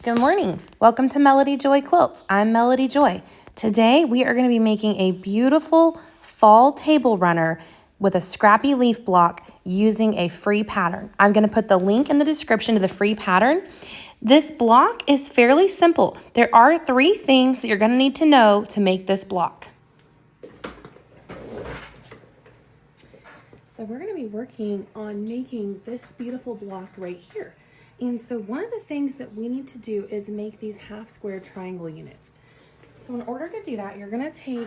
Good morning. Welcome to Melody Joy Quilts. I'm Melody Joy. Today we are going to be making a beautiful fall table runner with a scrappy leaf block using a free pattern. I'm going to put the link in the description to the free pattern. This block is fairly simple. There are 3 things that you're going to need to know to make this block. So we're going to be working on making this beautiful block right here. And so one of the things that we need to do is make these half square triangle units. So in order to do that, you're going to take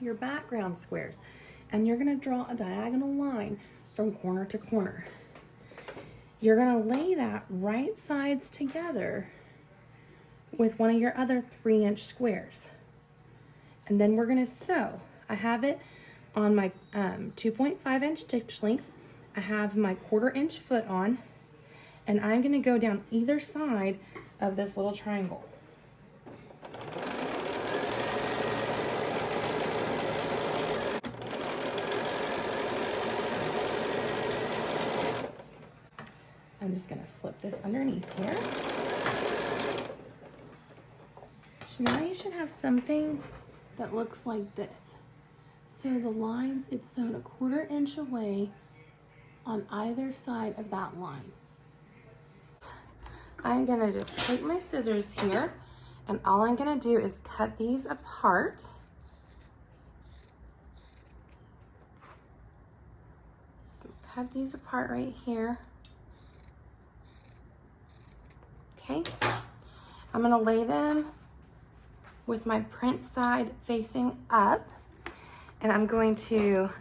your background squares and you're going to draw a diagonal line from corner to corner. You're going to lay that right sides together with one of your other 3-inch squares. And then we're going to sew. I have it on my 2.5-inch stitch length. I have my 1/4-inch foot on, and I'm going to go down either side of this little triangle. I'm just going to slip this underneath here. So now you should have something that looks like this. So the lines, it's sewn 1/4 inch away on either side of that line. I'm gonna just take my scissors here, and all I'm gonna do is cut these apart. Cut these apart right here. Okay, I'm gonna lay them with my print side facing up, and I'm going to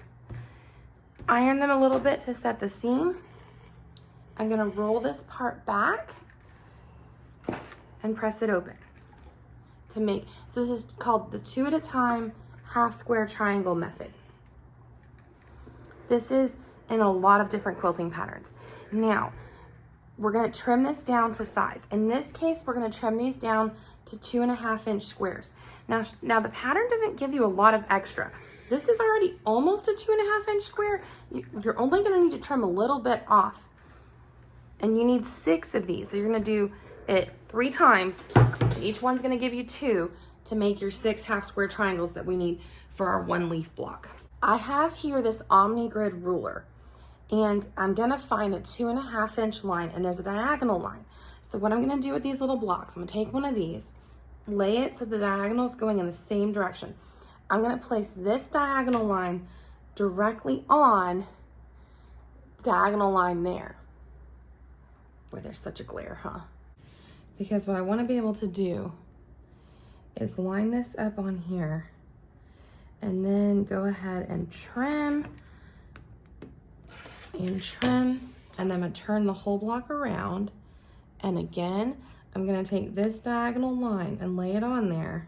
iron them a little bit to set the seam. I'm gonna roll this part back and press it open to make, so this is called the 2 at a time half square triangle method. This is in a lot of different quilting patterns. Now, we're gonna trim this down to size. In this case, we're gonna trim these down to 2.5-inch squares. Now the pattern doesn't give you a lot of extra. This is already almost a 2.5-inch square. You're only gonna need to trim a little bit off. And you need 6 of these. So you're gonna do it 3 times. Each one's gonna give you 2 to make your 6 half square triangles that we need for our 1 leaf block. I have here this Omnigrid ruler, and I'm gonna find the 2.5-inch line, and there's a diagonal line. So what I'm gonna do with these little blocks, I'm gonna take one of these, lay it so the diagonal is going in the same direction. I'm gonna place this diagonal line directly on the diagonal line there. Boy, there's such a glare, huh? Because what I wanna be able to do is line this up on here and then go ahead and trim, and then I'm gonna turn the whole block around. And again, I'm gonna take this diagonal line and lay it on there.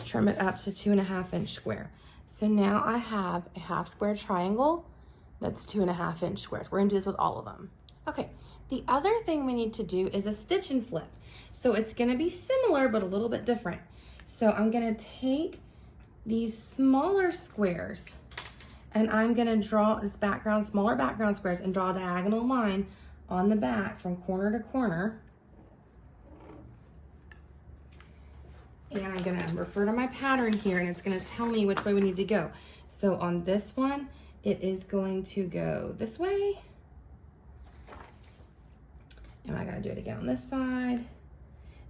Trim it up to 2.5-inch square. So now I have a half square triangle that's 2.5-inch squares. We're gonna do this with all of them. Okay, the other thing we need to do is a stitch and flip. So it's gonna be similar, but a little bit different. So I'm gonna take these smaller squares and I'm gonna draw this smaller background squares and draw a diagonal line on the back from corner to corner. And I'm gonna refer to my pattern here, and it's gonna tell me which way we need to go. So on this one, it is going to go this way. And I gotta do it again on this side.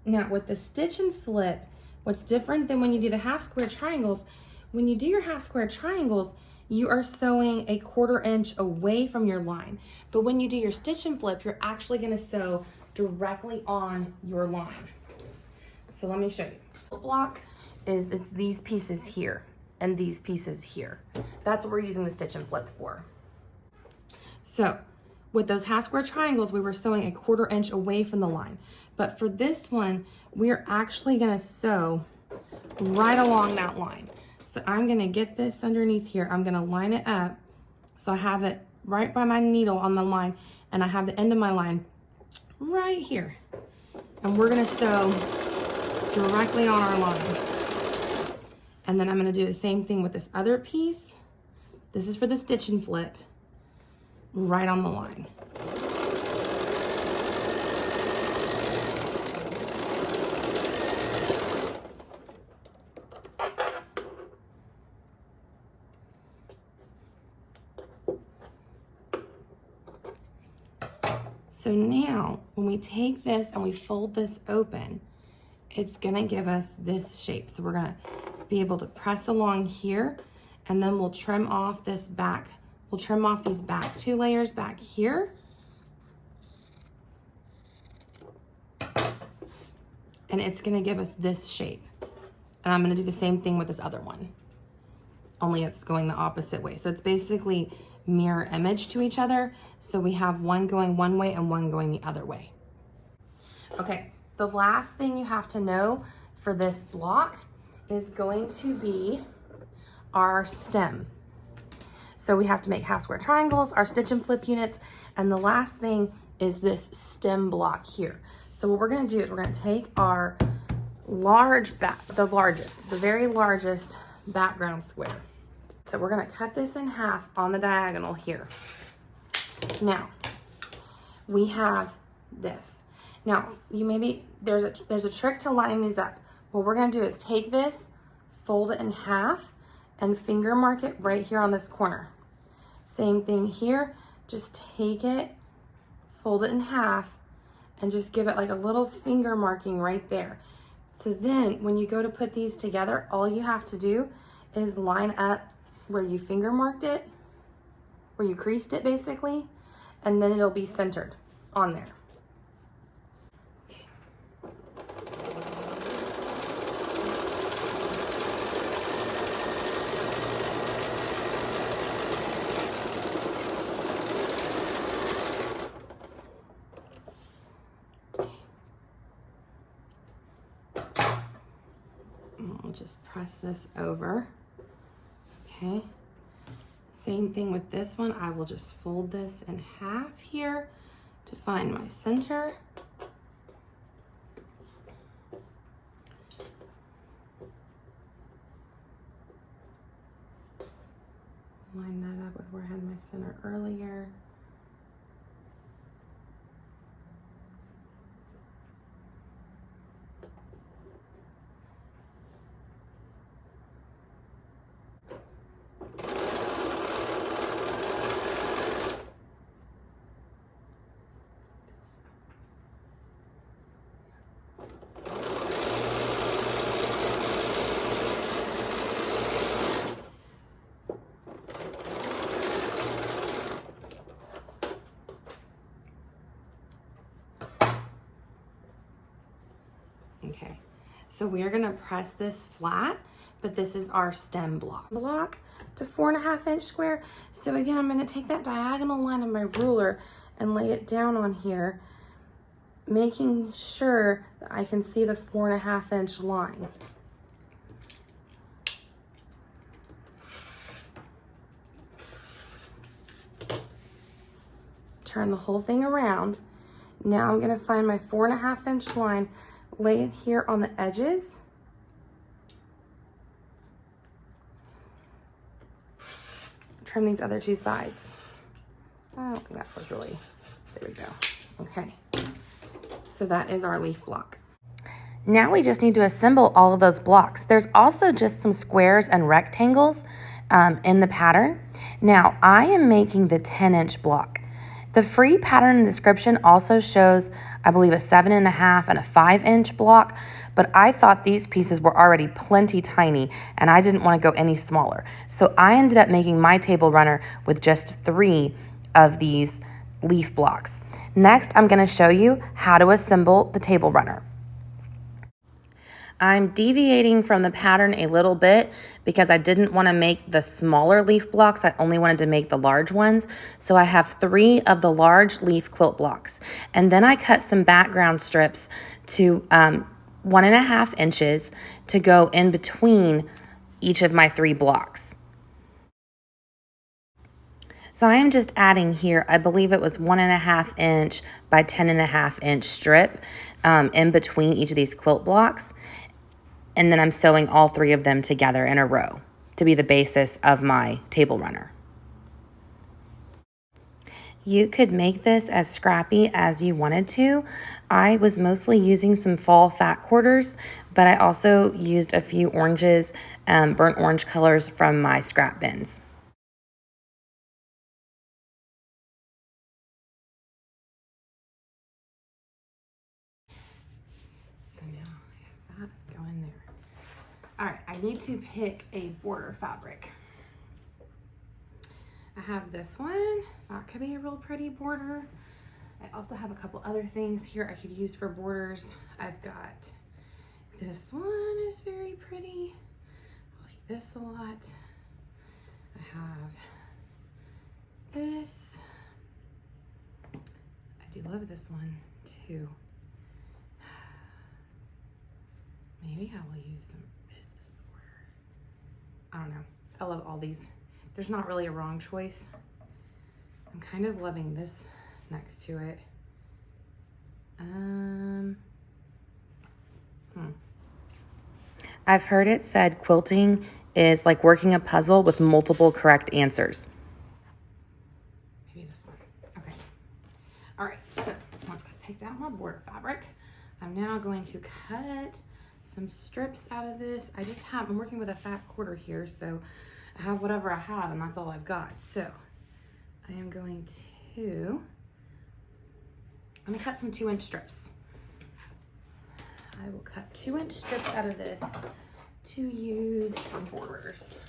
Now with the stitch and flip, what's different than when you do the half square triangles, when you do your half square triangles, you are sewing a 1/4 inch away from your line. But when you do your stitch and flip, you're actually gonna sew directly on your line. So let me show you. The block is, it's these pieces here and these pieces here. That's what we're using the stitch and flip for. So with those half square triangles, we were sewing a 1/4 inch away from the line. But for this one, we're actually gonna sew right along that line. So I'm gonna get this underneath here. I'm gonna line it up so I have it right by my needle on the line, and I have the end of my line right here. And we're gonna sew directly on our line. And then I'm gonna do the same thing with this other piece. This is for the stitch and flip. right on the line. So now when we take this and we fold this open, it's gonna give us this shape. So we're gonna be able to press along here, and then we'll trim off this back. We'll trim off these back 2 layers back here. And it's gonna give us this shape. And I'm gonna do the same thing with this other one, only it's going the opposite way. So it's basically mirror image to each other. So we have one going one way and one going the other way. Okay, the last thing you have to know for this block is going to be our stem. So we have to make half square triangles, our stitch and flip units, and the last thing is this stem block here. So what we're gonna do is we're gonna take our the very largest background square. So we're gonna cut this in half on the diagonal here. Now, we have this. Now, there's a trick to lining these up. What we're gonna do is take this, fold it in half, and finger mark it right here on this corner. Same thing here, just take it, fold it in half, and just give it like a little finger marking right there. So then when you go to put these together, all you have to do is line up where you finger marked it, where you creased it basically, and then it'll be centered on there. I'll just press this over. Okay. Same thing with this one. I will just fold this in half here to find my center. Line that up with where I had my center earlier. Okay, so we're gonna press this flat, but this is our stem block to 4.5 inch square. So again, I'm gonna take that diagonal line of my ruler and lay it down on here, making sure that I can see the 4.5 inch line. Turn the whole thing around. Now I'm gonna find my 4.5 inch line, lay it here on the edges. Trim these other 2 sides. I don't think that was really, there we go. Okay, so that is our leaf block. Now we just need to assemble all of those blocks. There's also just some squares and rectangles in the pattern. Now I am making the 10-inch block. The free pattern description also shows, I believe, a 7.5 and a 5-inch block, but I thought these pieces were already plenty tiny and I didn't want to go any smaller. So I ended up making my table runner with just 3 of these leaf blocks. Next, I'm going to show you how to assemble the table runner. I'm deviating from the pattern a little bit because I didn't want to make the smaller leaf blocks. I only wanted to make the large ones. So I have 3 of the large leaf quilt blocks. And then I cut some background strips to 1.5 inches to go in between each of my 3 blocks. So I am just adding here, I believe it was 1.5 inch by 10.5 inch strip in between each of these quilt blocks. And then I'm sewing all 3 of them together in a row to be the basis of my table runner. You could make this as scrappy as you wanted to. I was mostly using some fall fat quarters, but I also used a few oranges, burnt orange colors from my scrap bins. So now I have that going there. All right, I need to pick a border fabric. I have this one. That could be a real pretty border. I also have a couple other things here I could use for borders. I've got this one is very pretty. I like this a lot. I have this. I do love this one too. Maybe I will use some business border. I don't know. I love all these. There's not really a wrong choice. I'm kind of loving this next to it. I've heard it said quilting is like working a puzzle with multiple correct answers. Maybe this one. Okay. All right, so once I've picked out my border fabric, I'm now going to cut some strips out of this. I'm working with a fat quarter here, so I have whatever I have and that's all I've got. So I am going to, I'm gonna cut some 2-inch strips. I will cut 2-inch strips out of this to use for borders.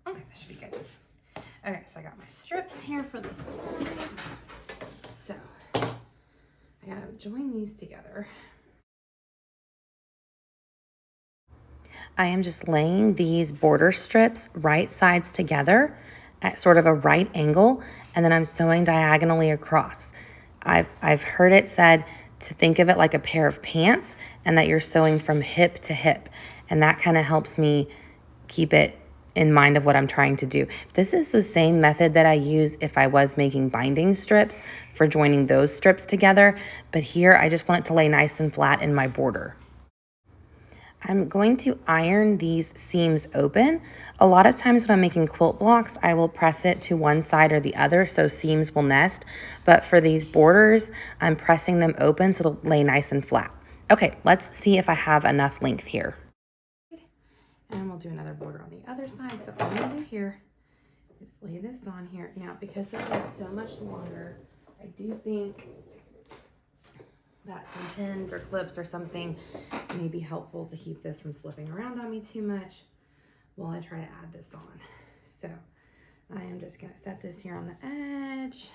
Okay, that should be good. Okay, so I got my strips here for the sides. So I gotta join these together. I am just laying these border strips right sides together at sort of a right angle, and then I'm sewing diagonally across. I've heard it said to think of it like a pair of pants and that you're sewing from hip to hip, and that kind of helps me keep it in mind of what I'm trying to do. This is the same method that I use if I was making binding strips for joining those strips together, but here I just want it to lay nice and flat in my border. I'm going to iron these seams open. A lot of times when I'm making quilt blocks, I will press it to one side or the other so seams will nest. But for these borders, I'm pressing them open so it'll lay nice and flat. Okay, let's see if I have enough length here. And we'll do another border on the other side. So all I'm gonna do here is lay this on here. Now, because this is so much longer, I do think that some pins or clips or something may be helpful to keep this from slipping around on me too much while I try to add this on. So I am just gonna set this here on the edge.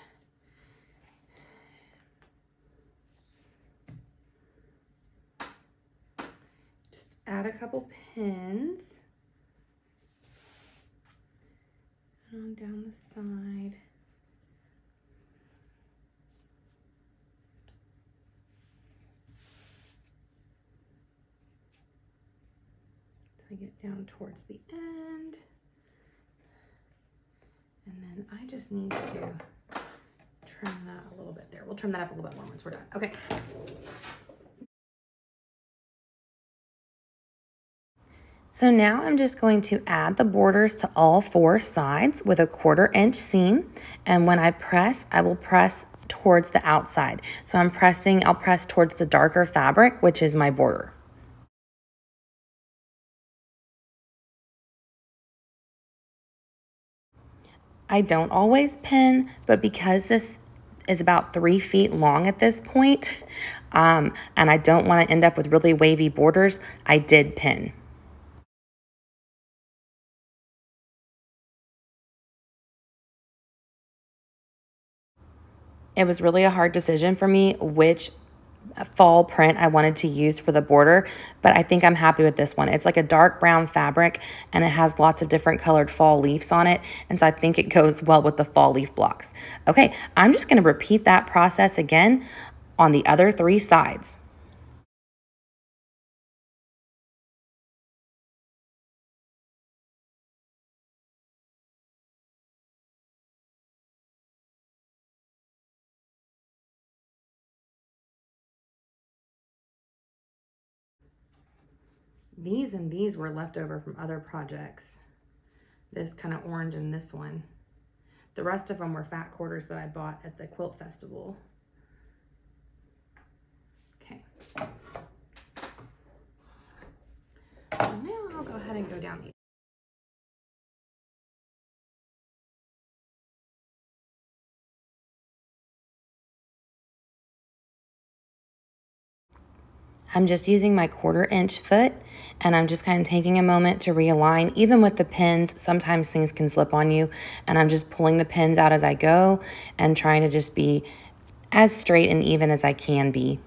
Just add a couple pins on down the side. I get down towards the end, and then I just need to trim that a little bit there. We'll trim that up a little bit more once we're done. Okay. So now I'm just going to add the borders to all 4 sides with a 1/4 inch seam, and when I press, I will press towards the outside. So I'll press towards the darker fabric, which is my border. I don't always pin, but because this is about 3 feet long at this point, and I don't want to end up with really wavy borders, I did pin. It was really a hard decision for me which fall print I wanted to use for the border, but I think I'm happy with this one. It's like a dark brown fabric and it has lots of different colored fall leaves on it. And so I think it goes well with the fall leaf blocks. Okay, I'm just gonna repeat that process again on the other 3 sides. These and these were left over from other projects. This kind of orange and this one. The rest of them were fat quarters that I bought at the quilt festival. Okay. So now I'll go ahead and go down these. I'm just using my 1/4 inch foot and I'm just kind of taking a moment to realign. Even with the pins, sometimes things can slip on you, and I'm just pulling the pins out as I go and trying to just be as straight and even as I can be.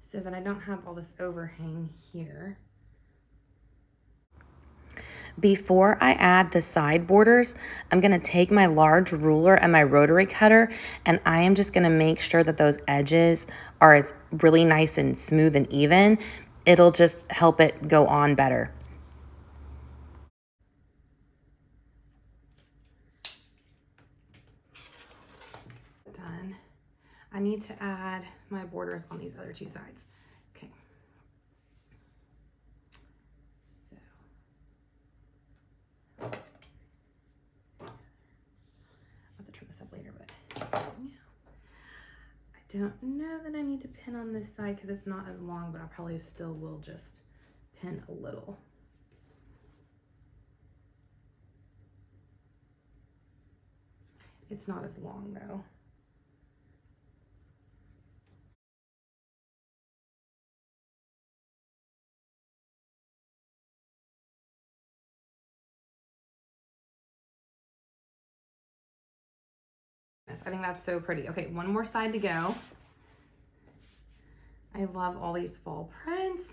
So that I don't have all this overhang here. Before I add the side borders, I'm gonna take my large ruler and my rotary cutter, and I am just gonna make sure that those edges are as really nice and smooth and even. It'll just help it go on better. Done. I need to add my borders on these other 2 sides. Okay. So. I'll have to turn this up later, but yeah. I don't know that I need to pin on this side because it's not as long, but I probably still will just pin a little. It's not as long though. I think that's so pretty. Okay, one more side to go. I love all these fall prints.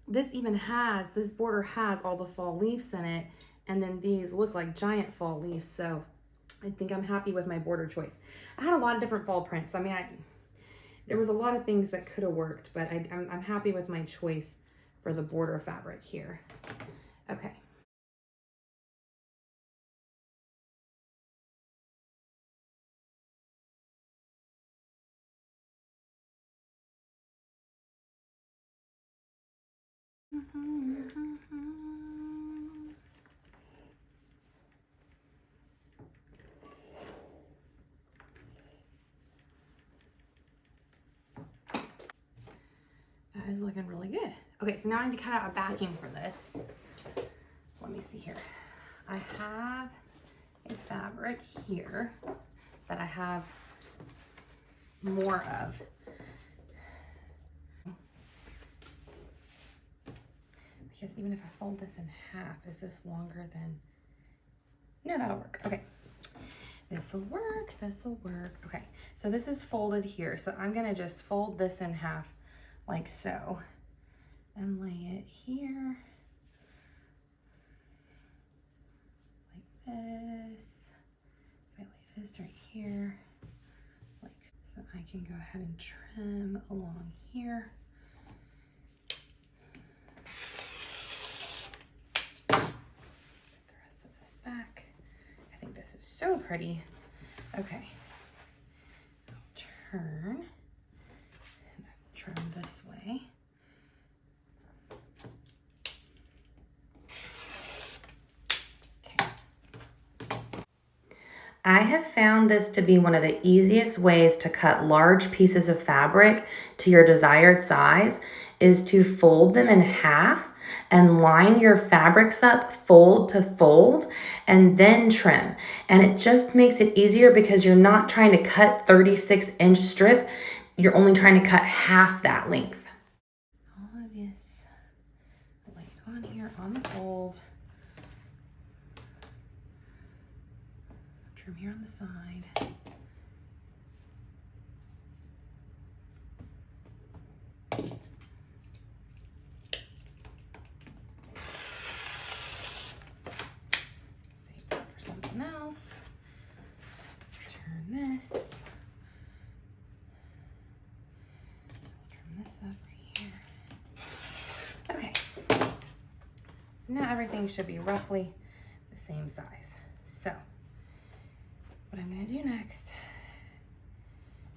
This border has all the fall leaves in it, and then these look like giant fall leaves, so I think I'm happy with my border choice. I had a lot of different fall prints. I mean, there was a lot of things that could have worked, but I'm happy with my choice for the border fabric here. Okay. That is looking really good. Okay, so now I need to cut out a backing for this. Let me see here. I have a fabric here that I have more of. Because even if I fold this in half, is this longer than, no, that'll work. Okay, this'll work, this'll work. Okay, so this is folded here. So I'm gonna just fold this in half like so and lay it here like this. If I lay this right here, like so, I can go ahead and trim along here. Put the rest of this back. I think this is so pretty. Okay, I'll turn and I'll trim this way. I have found this to be one of the easiest ways to cut large pieces of fabric to your desired size is to fold them in half and line your fabrics up fold to fold and then trim. And it just makes it easier because you're not trying to cut 36-inch strip. You're only trying to cut half that length. All of this laid on here on the fold. Trim here on the side. Save that for something else. Turn this. Trim this up right here. Okay. So now everything should be roughly the same size. So what I'm going to do next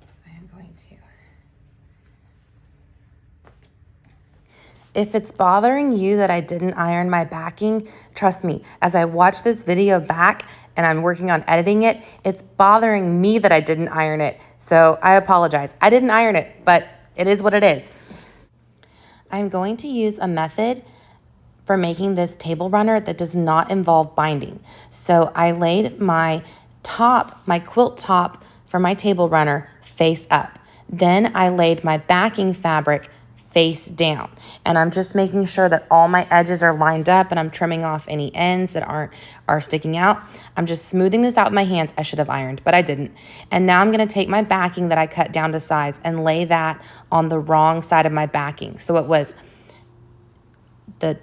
is I am going to, if it's bothering you that I didn't iron my backing, trust me, as I watch this video back and I'm working on editing it, it's bothering me that I didn't iron it. So I apologize. I didn't iron it, but it is what it is. I'm going to use a method for making this table runner that does not involve binding. So I laid my quilt top for my table runner face up. Then I laid my backing fabric face down. And I'm just making sure that all my edges are lined up and I'm trimming off any ends that are sticking out. I'm just smoothing this out with my hands. I should have ironed, but I didn't. And now I'm gonna take my backing that I cut down to size and lay that on the wrong side of my backing. So it was the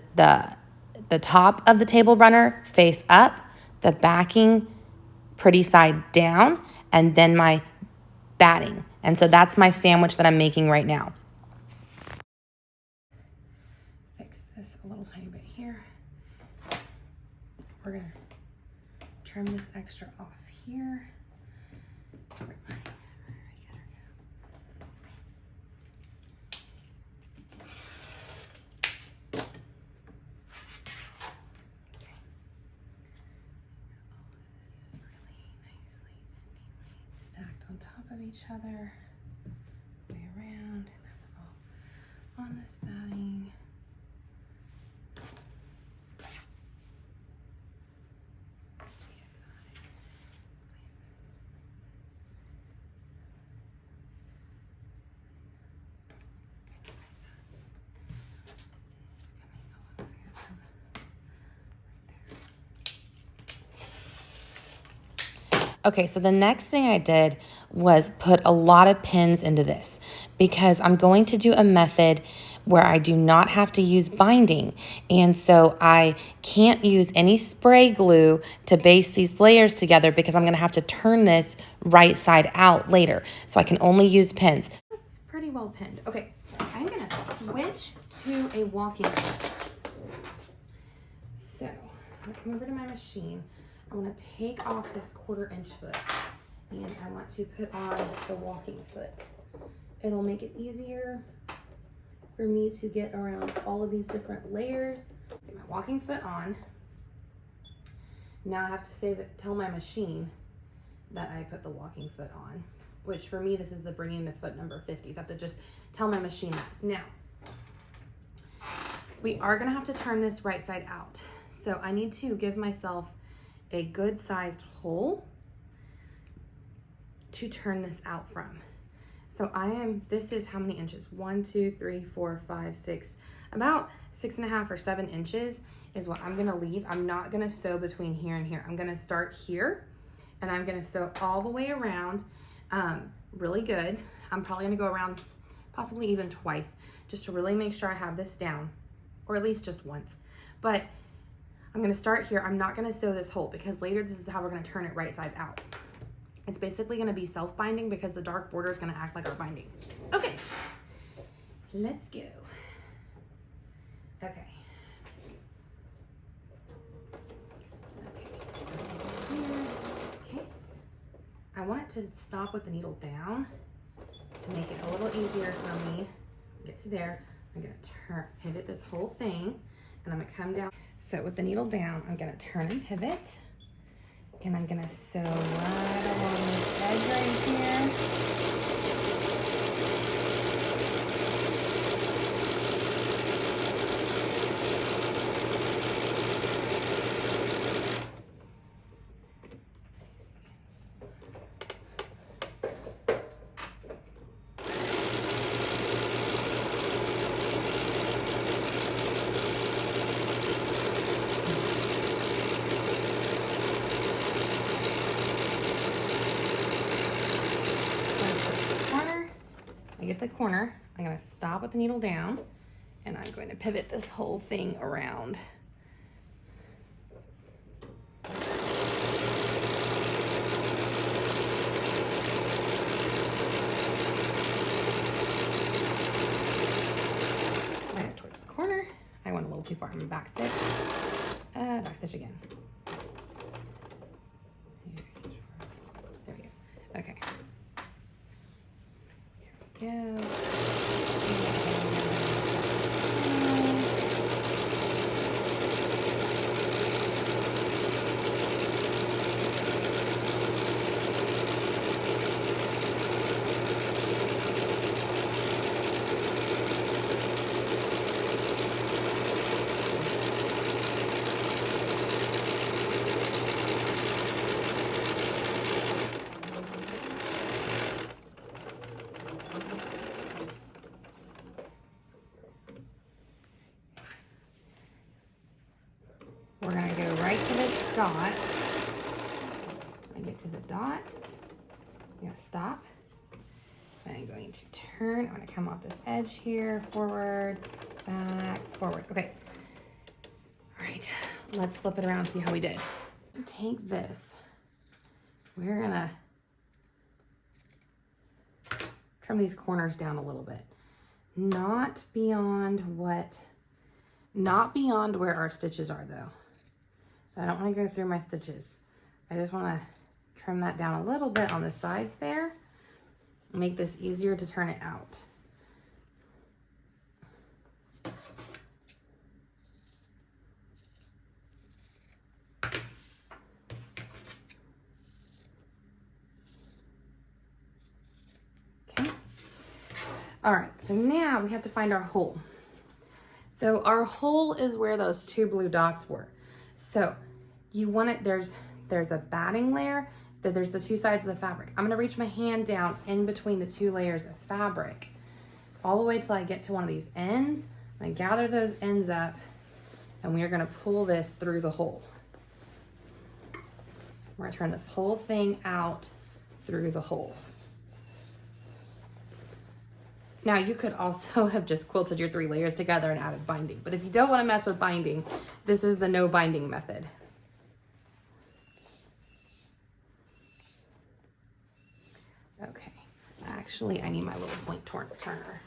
top of the table runner face up, the backing pretty side down, and then my batting. And so that's my sandwich that I'm making right now. Fix this a little tiny bit here. We're gonna trim this extra off here. On top of each other, way around, and then we're all on this batting. Okay, so the next thing I did was put a lot of pins into this because I'm going to do a method where I do not have to use binding. And so I can't use any spray glue to base these layers together because I'm gonna have to turn this right side out later. So I can only use pins. That's pretty well pinned. Okay, I'm gonna switch to a walking foot. So I'm gonna come over to my machine. I want to take off this 1/4-inch foot and I want to put on the walking foot. It'll make it easier for me to get around all of these different layers. Get my walking foot on. Now I have to tell my machine that I put the walking foot on, which for me, this is the bringing the foot number 50s. I have to just tell my machine that. Now, we are going to have to turn this right side out. So I need to give myself a good sized hole to turn this out from. So this is how many inches? 1, 2, 3, 4, 5, 6, about 6.5 or 7 inches is what I'm gonna leave. I'm not gonna sew between here and here. I'm gonna start here and I'm gonna sew all the way around really good. I'm probably gonna go around possibly even twice just to really make sure I have this down, or at least just once. But I'm gonna start here. I'm not gonna sew this hole because later this is how we're gonna turn it right side out. It's basically gonna be self-binding because the dark border is gonna act like our binding. Okay, let's go. Okay. Okay. I want it to stop with the needle down to make it a little easier for me. Get to there. I'm gonna pivot this whole thing and I'm gonna come down. So with the needle down, I'm gonna turn and pivot, and I'm gonna sew right along this edge right here. I get the corner, I'm gonna stop with the needle down, and I'm going to pivot this whole thing around. Right towards the corner. I went a little too far. I'm gonna back stitch. Back stitch again. There we go. Okay. Here we go. We're gonna go right to this dot. When I get to the dot, I'm gonna stop. I'm going to turn. I'm gonna come off this edge here, forward, back, forward. Okay. All right, let's flip it around, see how we did. Take this. We're gonna trim these corners down a little bit. Not beyond where our stitches are though. I don't want to go through my stitches. I just want to trim that down a little bit on the sides there. Make this easier to turn it out. Okay. All right, so now we have to find our hole. So our hole is where those two blue dots were. So you want it, there's a batting layer, that there's the two sides of the fabric. I'm gonna reach my hand down in between the two layers of fabric, all the way till I get to one of these ends. I'm gonna gather those ends up, and we are gonna pull this through the hole. We're gonna turn this whole thing out through the hole. Now you could also have just quilted your 3 layers together and added binding, but if you don't wanna mess with binding, this is the no binding method. Okay, actually I need my little point turner.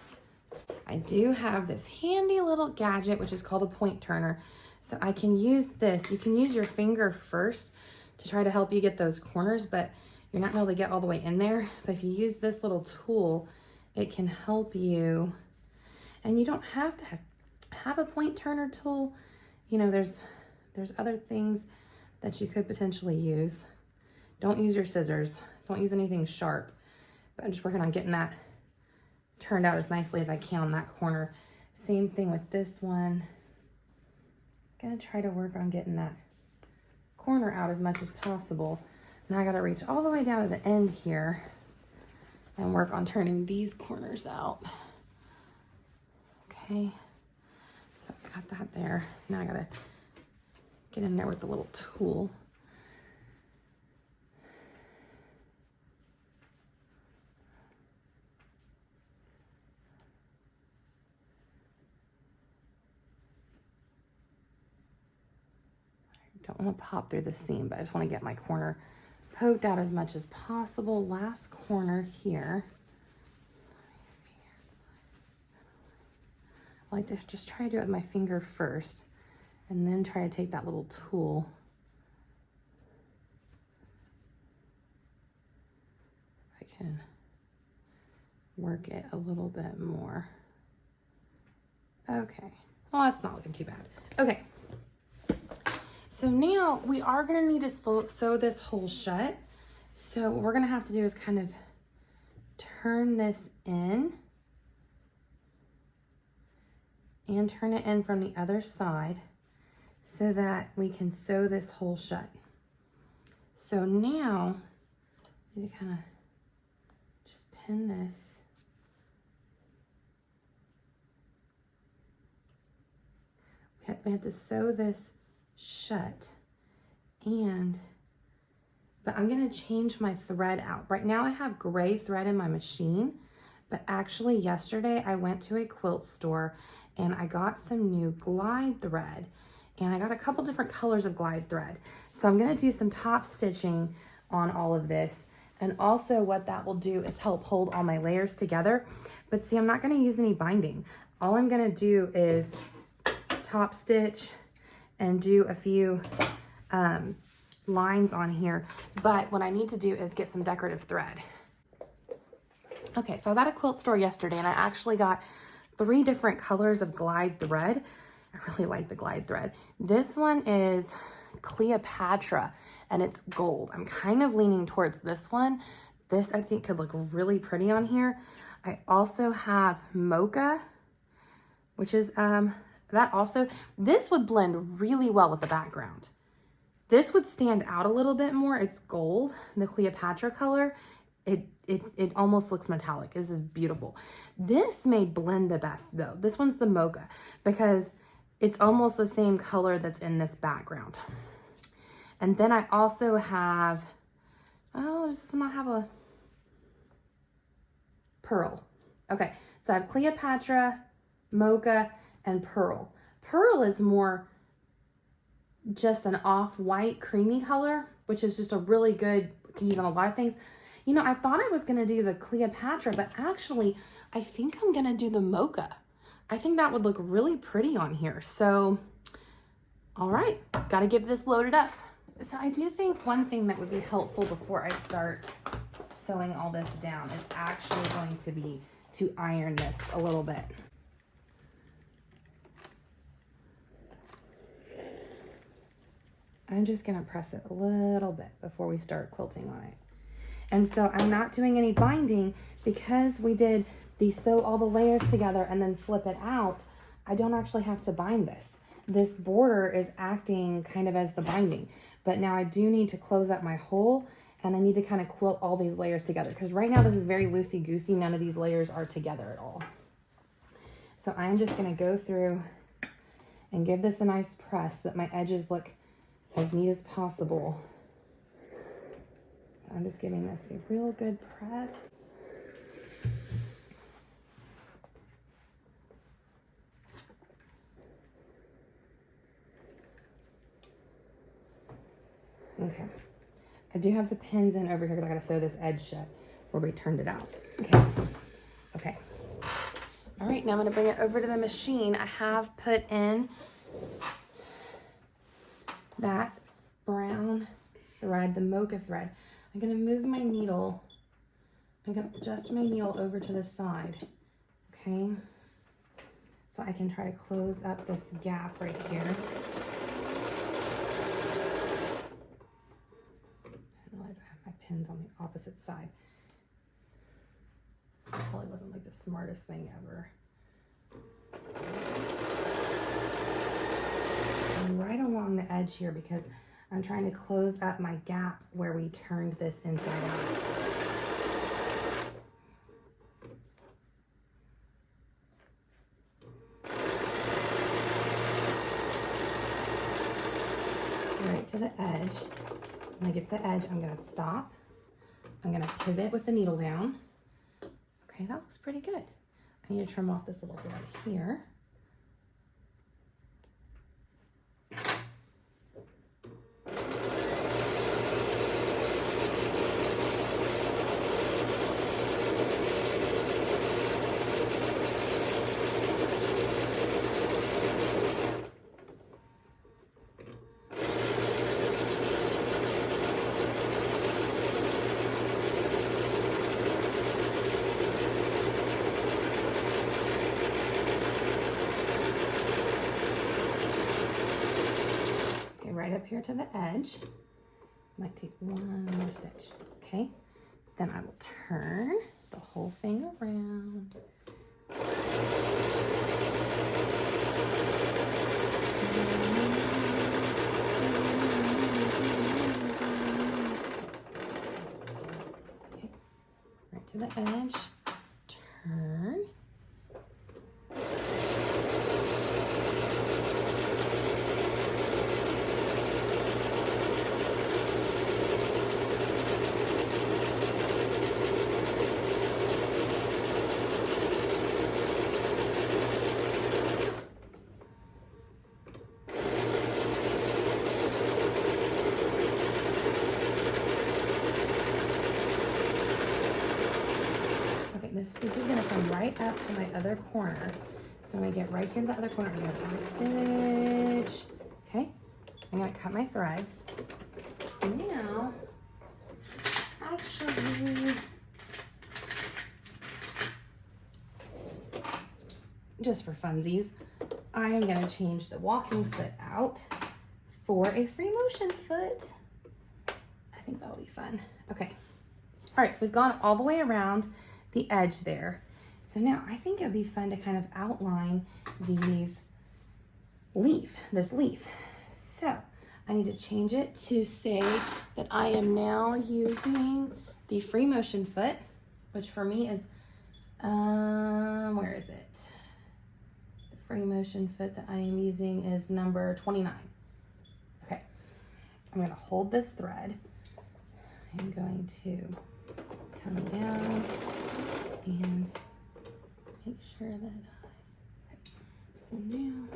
I do have this handy little gadget, which is called a point turner. So I can use this. You can use your finger first to try to help you get those corners, but you're not gonna be able to get all the way in there. But if you use this little tool, it can help you. And you don't have to have a point turner tool. You know, there's other things that you could potentially use. Don't use your scissors. Don't use anything sharp. But I'm just working on getting that turned out as nicely as I can on that corner. Same thing with this one. Gonna try to work on getting that corner out as much as possible. Now I gotta reach all the way down to the end here and work on turning these corners out. Okay, so I got that there. Now I gotta get in there with the little tool. Don't want to pop through the seam, but I just want to get my corner poked out as much as possible. Last corner here. I like to just try to do it with my finger first and then try to take that little tool. I can work it a little bit more. Okay, well, that's not looking too bad. Okay. So now we are gonna need to sew this hole shut. So what we're gonna have to do is kind of turn this in and turn it in from the other side so that we can sew this hole shut. So now, I need to kind of just pin this. We have to sew this shut, but I'm gonna change my thread out. Right now I have gray thread in my machine, But actually yesterday I went to a quilt store and I got some new glide thread, and I got a couple different colors of glide thread. So I'm gonna do some top stitching on all of this. And also what that will do is help hold all my layers together. But see, I'm not gonna use any binding. All I'm gonna do is top stitch and do a few lines on here. But what I need to do is get some decorative thread. Okay, so I was at a quilt store yesterday and I actually got 3 different colors of glide thread. I really like the glide thread. This one is Cleopatra and it's gold. I'm kind of leaning towards this one. This I think could look really pretty on here. I also have mocha, which is this would blend really well with the background. This would stand out a little bit more. It's gold, the Cleopatra color. It almost looks metallic. This is beautiful. This may blend the best though. This one's the mocha because it's almost the same color that's in this background. And then I also have, does this one not have a pearl? Okay, so I have Cleopatra, mocha, and pearl. Pearl is more just an off-white creamy color, which is just a really good, can use on a lot of things. You know, I thought I was gonna do the Cleopatra, but actually I think I'm gonna do the mocha. I think that would look really pretty on here. So, all right, gotta get this loaded up. So I do think one thing that would be helpful before I start sewing all this down is actually going to be to iron this a little bit. I'm just gonna press it a little bit before we start quilting on it. And so I'm not doing any binding because we did the sew all the layers together and then flip it out. I don't actually have to bind this. This border is acting kind of as the binding, but now I do need to close up my hole and I need to kind of quilt all these layers together because right now this is very loosey-goosey. None of these layers are together at all. So I'm just gonna go through and give this a nice press so that my edges look as neat as possible. So I'm just giving this a real good press. Okay, I do have the pins in over here because I gotta sew this edge shut where we turned it out. Okay. All right, now I'm gonna bring it over to the machine. I have put in that brown thread, the mocha thread. I'm gonna move my needle. I'm gonna adjust my needle over to the side, okay? So I can try to close up this gap right here. I realize I have my pins on the opposite side. That probably wasn't like the smartest thing ever. And right along the edge here because I'm trying to close up my gap where we turned this inside out. Right to the edge. When I get to the edge, I'm gonna stop. I'm gonna pivot with the needle down. Okay, that looks pretty good. I need to trim off this little thread here. Right up here to the edge. Might take one more stitch. Okay, then I will turn the whole thing around. Okay, right to the edge, turn. this is gonna come right up to my other corner. So I'm gonna get right here to the other corner. I'm gonna add a stitch. Okay, I'm gonna cut my threads. And now, actually, just for funsies, I am gonna change the walking foot out for a free motion foot. I think that'll be fun. Okay. All right, so we've gone all the way around the edge there. So now I think it'd be fun to kind of outline this leaf. So I need to change it to say that I am now using the free motion foot, which for me is, where is it? The free motion foot that I am using is number 29. Okay, I'm gonna hold this thread. I'm going to come down and make sure that okay. So now,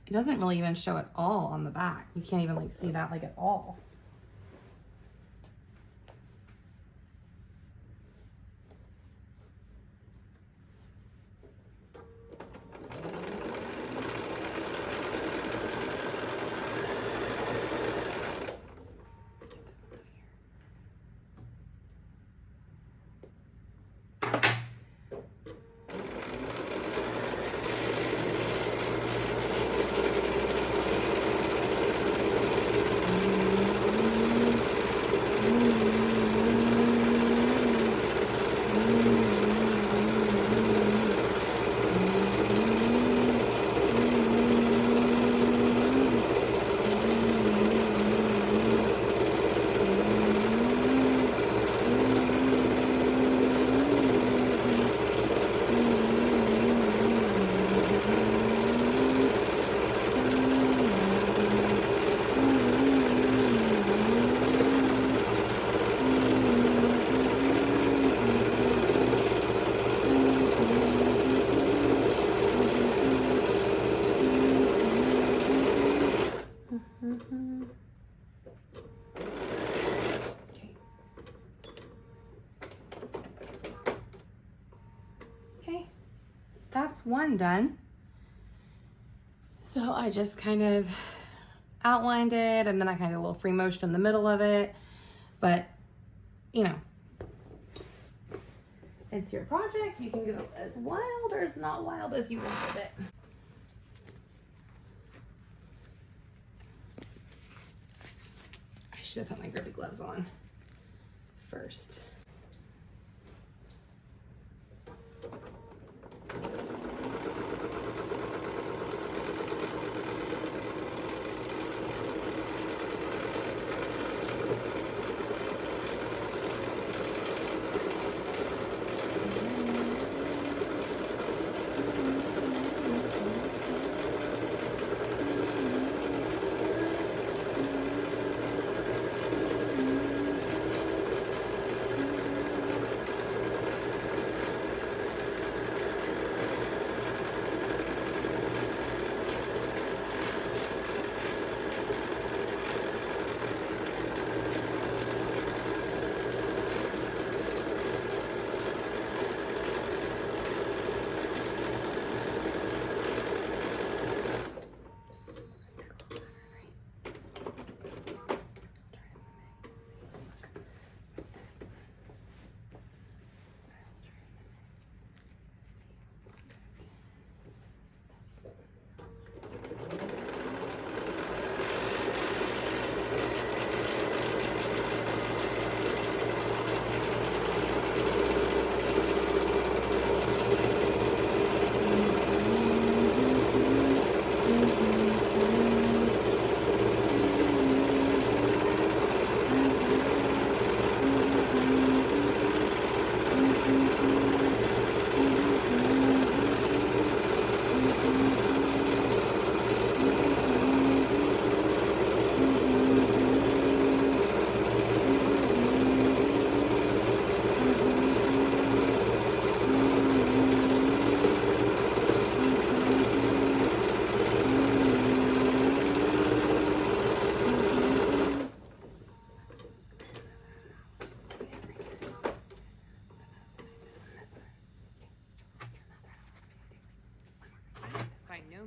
it doesn't really even show it all on the back. You can't even like see that like at all. Okay, that's one done. So I just kind of outlined it and then I kind of did a little free motion in the middle of it, but you know, it's your project. You can go as wild or as not wild as you want with it. I should have put my grippy gloves on first.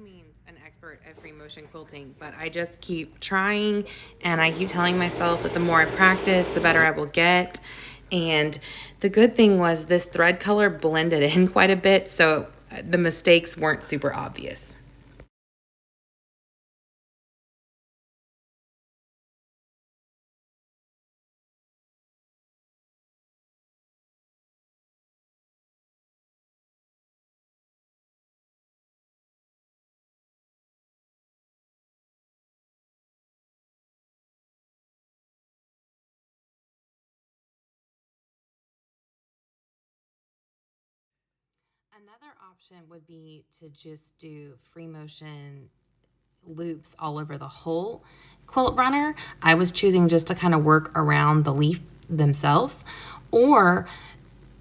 means an expert at free motion quilting, but I just keep trying, and I keep telling myself that the more I practice, the better I will get. And the good thing was this thread color blended in quite a bit, so the mistakes weren't super obvious. Another option would be to just do free motion loops all over the whole quilt runner. I was choosing just to kind of work around the leaf themselves, or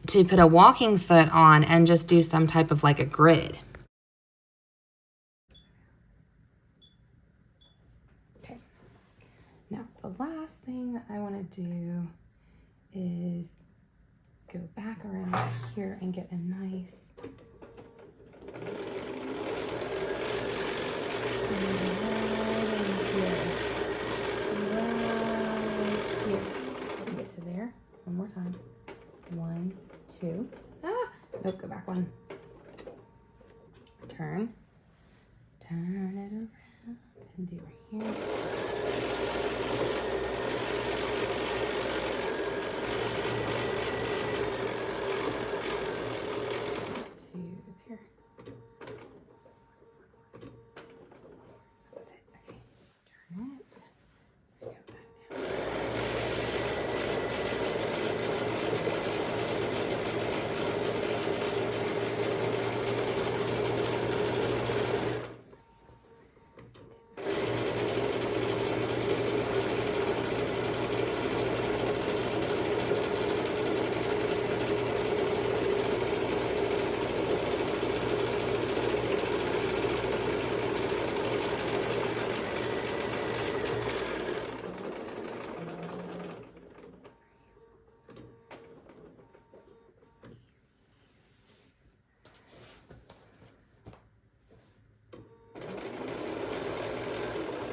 to put a walking foot on and just do some type of like a grid. Okay. Now the last thing that I want to do is go back around here and get a nice get to there. One more time. 1, 2. Nope, go back one. Turn it around and do right here. To there. That's it. Okay. Turn it. Go back down.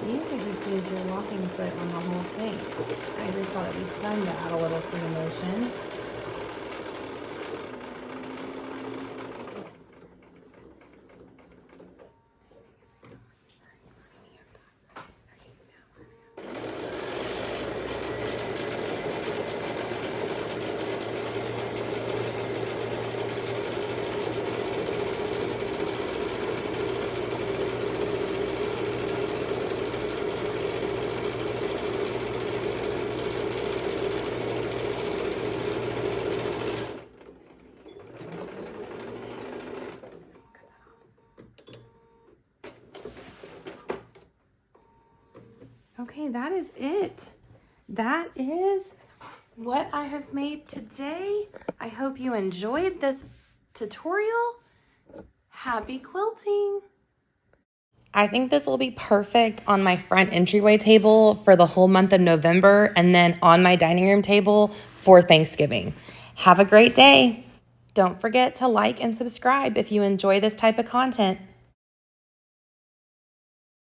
You could just use your walking foot on the whole thing. I just thought it'd be fun to add a little free motion. Okay, that is it. That is what I have made today. I hope you enjoyed this tutorial. Happy quilting. I think this will be perfect on my front entryway table for the whole month of November, and then on my dining room table for Thanksgiving. Have a great day. Don't forget to like and subscribe if you enjoy this type of content.